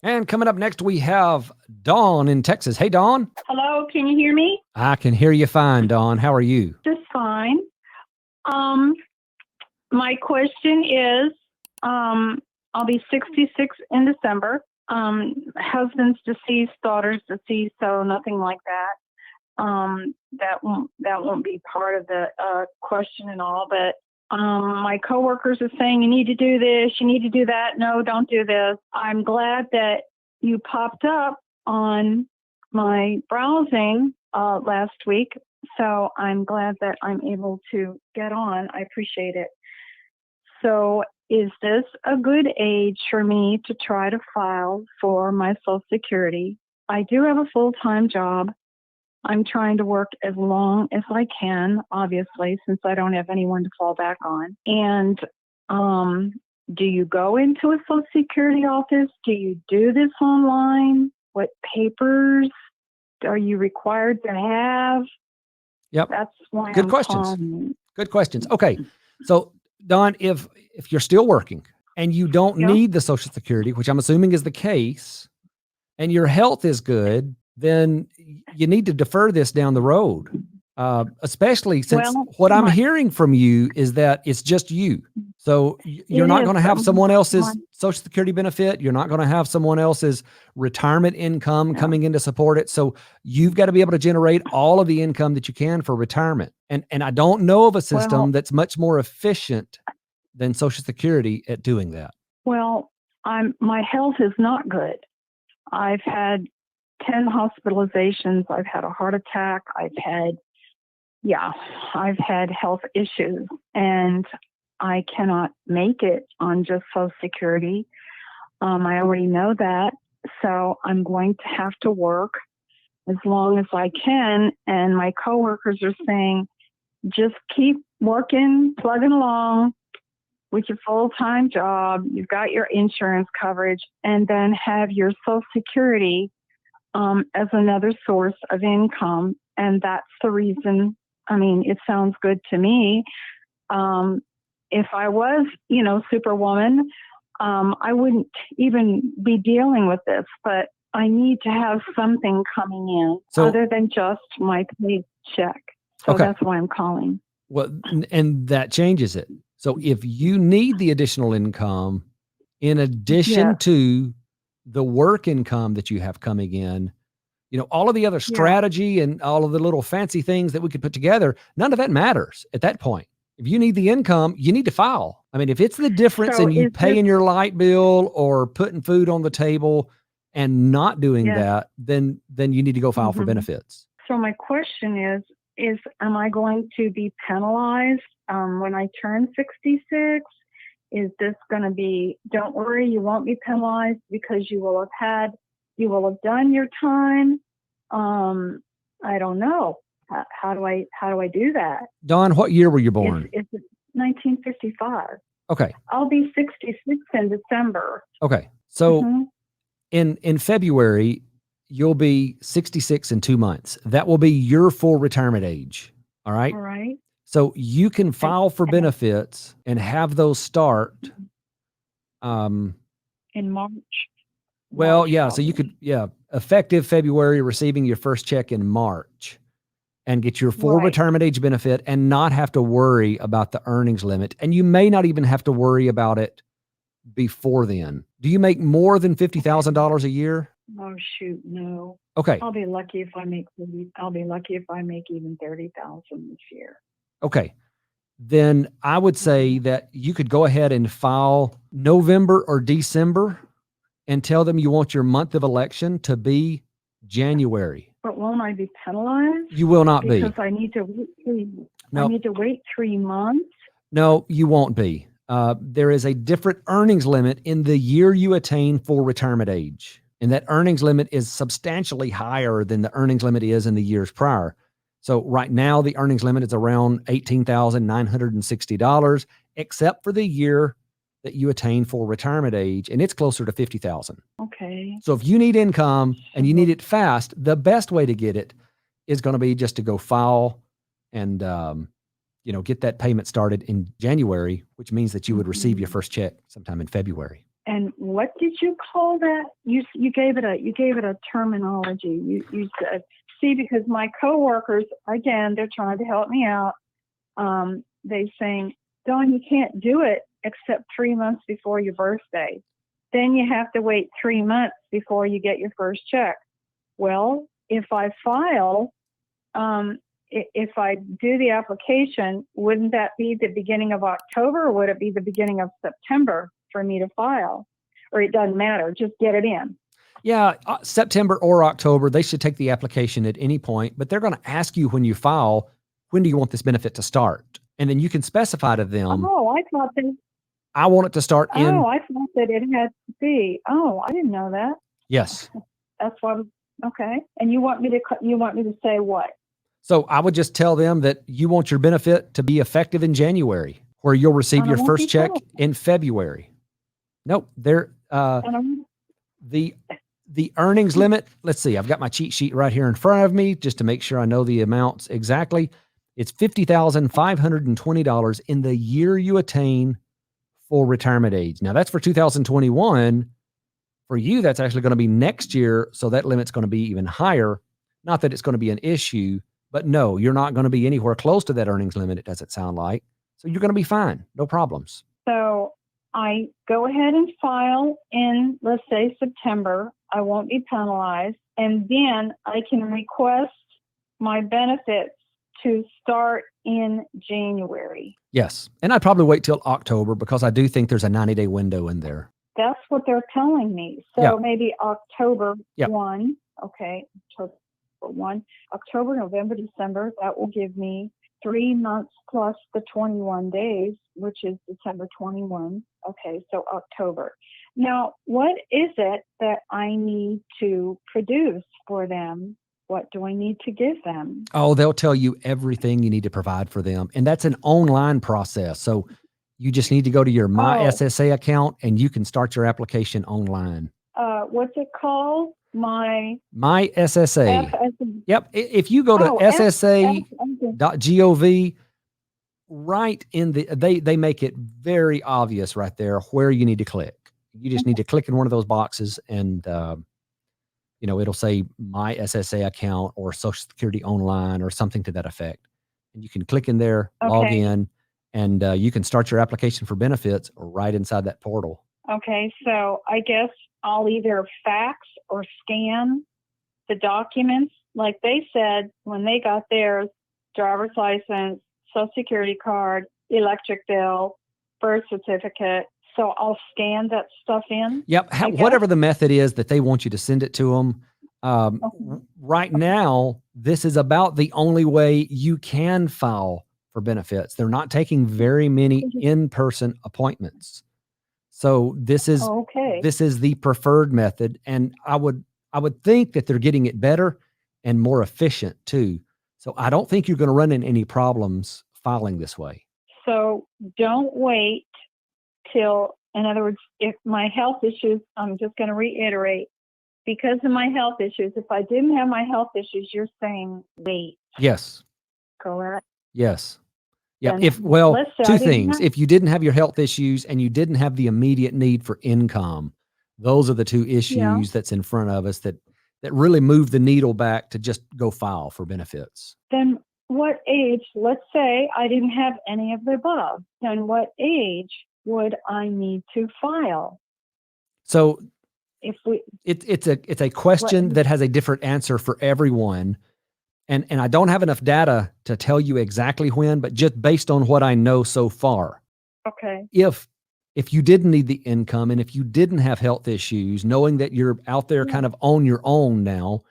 And coming up next, we have Dawn in Texas. Hey, Dawn. Hello, can you hear me? I can hear you fine, Dawn. How are you? Just fine. My question is, I'll be 66 in December. Husband's deceased, daughter's deceased, so nothing like that. That won't be part of the question and all. But my coworkers are saying you need to do this, you need to do that. No, don't do this. I'm glad that you popped up on my browsing last week. So I'm glad that I'm able to get on. I appreciate it. So is this a good age for me to try to file for my Social Security? I do have a full-time job. I'm trying to work as long as I can, obviously, since I don't have anyone to fall back on. And do you go into a Social Security office? Do you do this online? What papers are you required to have? Yep. That's why Good I'm questions. calling. Good questions. Okay. So, Dawn, if you're still working and you don't Yeah. need the Social Security, which I'm assuming is the case, and your health is good, then you need to defer this down the road. Especially since what I'm hearing from you is that it's just you. So you're not going to have someone else's Social Security benefit. You're not going to have someone else's retirement income coming in to support it. So you've got to be able to generate all of the income that you can for retirement. And I don't know of a system that's much more efficient than Social Security at doing that. Well, my health is not good. I've had 10 hospitalizations. I've had a heart attack. I've had health issues, and I cannot make it on just Social Security. I already know that. So I'm going to have to work as long as I can. And my coworkers are saying, just keep working, plugging along with your full-time job. You've got your insurance coverage, and then have your Social Security as another source of income. And that's the reason. I mean, it sounds good to me. If I was, Superwoman, I wouldn't even be dealing with this, but I need to have something coming in other than just my paycheck. So that's why I'm calling. Well, and that changes it. So if you need the additional income, in addition to the work income that you have coming in, all of the other strategy and all of the little fancy things that we could put together, none of that matters at that point. If you need the income, you need to file. I mean, if it's the difference in you paying your light bill or putting food on the table and not doing that, then you need to go file for benefits. So my question is am I going to be penalized when I turn 66? Is this going to be, don't worry, you won't be penalized because you will have done your time? I don't know. How do I do that? Dawn, what year were you born? It's 1955. Okay. I'll be 66 in December. Okay. So in February, you'll be 66 in 2 months. That will be your full retirement age. All right. All right. So you can file for benefits and have those start in March. Well, yeah. So you could, effective February, receiving your first check in March, and get your full retirement age benefit and not have to worry about the earnings limit. And you may not even have to worry about it before then. Do you make more than $50,000 a year? Oh shoot, no. Okay. I'll be lucky if I make even 30,000 this year. Okay. Then I would say that you could go ahead and file November or December and tell them you want your month of election to be January. But won't I be penalized? You will not be. Because I need to wait 3 months? No, you won't be. There is a different earnings limit in the year you attain full retirement age. And that earnings limit is substantially higher than the earnings limit is in the years prior. So right now, the earnings limit is around $18,960, except for the year that you attain full retirement age, and it's closer to $50,000. Okay. So if you need income and you need it fast, the best way to get it is going to be just to go file and get that payment started in January, which means that you would receive your first check sometime in February. And what did you call that? You gave it a terminology. You said, see, because my coworkers, again, they're trying to help me out. They're saying, Dawn, you can't do it except 3 months before your birthday. Then you have to wait 3 months before you get your first check. Well, if I file, if I do the application, wouldn't that be the beginning of October, or would it be the beginning of September for me to file? Or it doesn't matter, just get it in. Yeah, September or October, they should take the application at any point, but they're going to ask you when you file, when do you want this benefit to start? And then you can specify to them, I want it to start in. Oh, I thought that it had to be. Oh, I didn't know that. Yes. That's what, okay. And you want me to say what? So I would just tell them that you want your benefit to be effective in January, where you'll receive your first check in February. Nope, they're the earnings limit. Let's see, I've got my cheat sheet right here in front of me just to make sure I know the amounts exactly. It's $50,520 in the year you attain full retirement age. Now that's for 2021. For you, that's actually going to be next year, so that limit's going to be even higher. Not that it's going to be an issue, but no, you're not going to be anywhere close to that earnings limit, it doesn't sound like. So you're going to be fine. No problems. So I go ahead and file in, let's say, September. I won't be penalized. And then I can request my benefits to start in January. Yes. And I'd probably wait till October because I do think there's a 90-day window in there. That's what they're telling me. So maybe October 1. Okay. October 1, October, November, December. That will give me 3 months plus the 21 days, which is December 21. Okay. So October. Now, what is it that I need to produce for them? What do I need to give them? Oh, they'll tell you everything you need to provide for them. And that's an online process. So you just need to go to your My SSA account and you can start your application online. What's it called? My SSA. Yep. If you go to ssa.gov, right in they make it very obvious right there where you need to click. You just need to click in one of those boxes and, it'll say My SSA account or Social Security Online or something to that effect. And you can click in there, log in, and you can start your application for benefits right inside that portal. Okay, so I guess I'll either fax or scan the documents. Like they said when they got theirs, driver's license, Social Security card, electric bill, birth certificate. So I'll scan that stuff in? Yep, whatever the method is that they want you to send it to them. Right now, this is about the only way you can file for benefits. They're not taking very many in-person appointments. So this is the preferred method. And I would think that they're getting it better and more efficient too. So I don't think you're going to run into any problems filing this way. So don't wait till, in other words, if my health issues, I'm just going to reiterate, because of my health issues, if I didn't have my health issues, you're saying wait. Yes. Correct? Yes. Yeah. Two things. If you didn't have your health issues and you didn't have the immediate need for income, those are the two issues that's in front of us that really move the needle back to just go file for benefits. Then what age, let's say I didn't have any of the above, then what age would I need to file? So it's a question that has a different answer for everyone. And I don't have enough data to tell you exactly when, but just based on what I know so far. Okay. If you didn't need the income and if you didn't have health issues, knowing that you're out there kind of on your own now,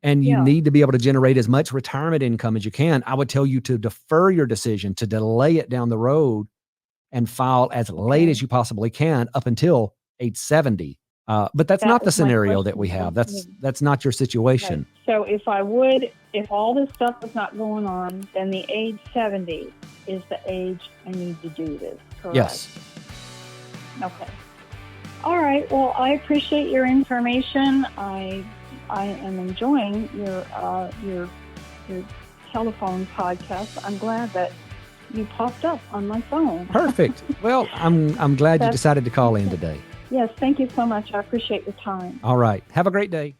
and you need to be able to generate as much retirement income as you can, I would tell you to defer your decision, to delay it down the road and file as late as you possibly can up until age 70. But that's not the scenario that we have. That's not your situation. Okay. So if all this stuff is not going on, then the age 70 is the age I need to do this, correct? Yes. Okay. All right. Well, I appreciate your information. I am enjoying your telephone podcast. I'm glad that you popped up on my phone. Perfect. Well, I'm glad you decided to call in today. Yes, thank you so much. I appreciate your time. All right. Have a great day.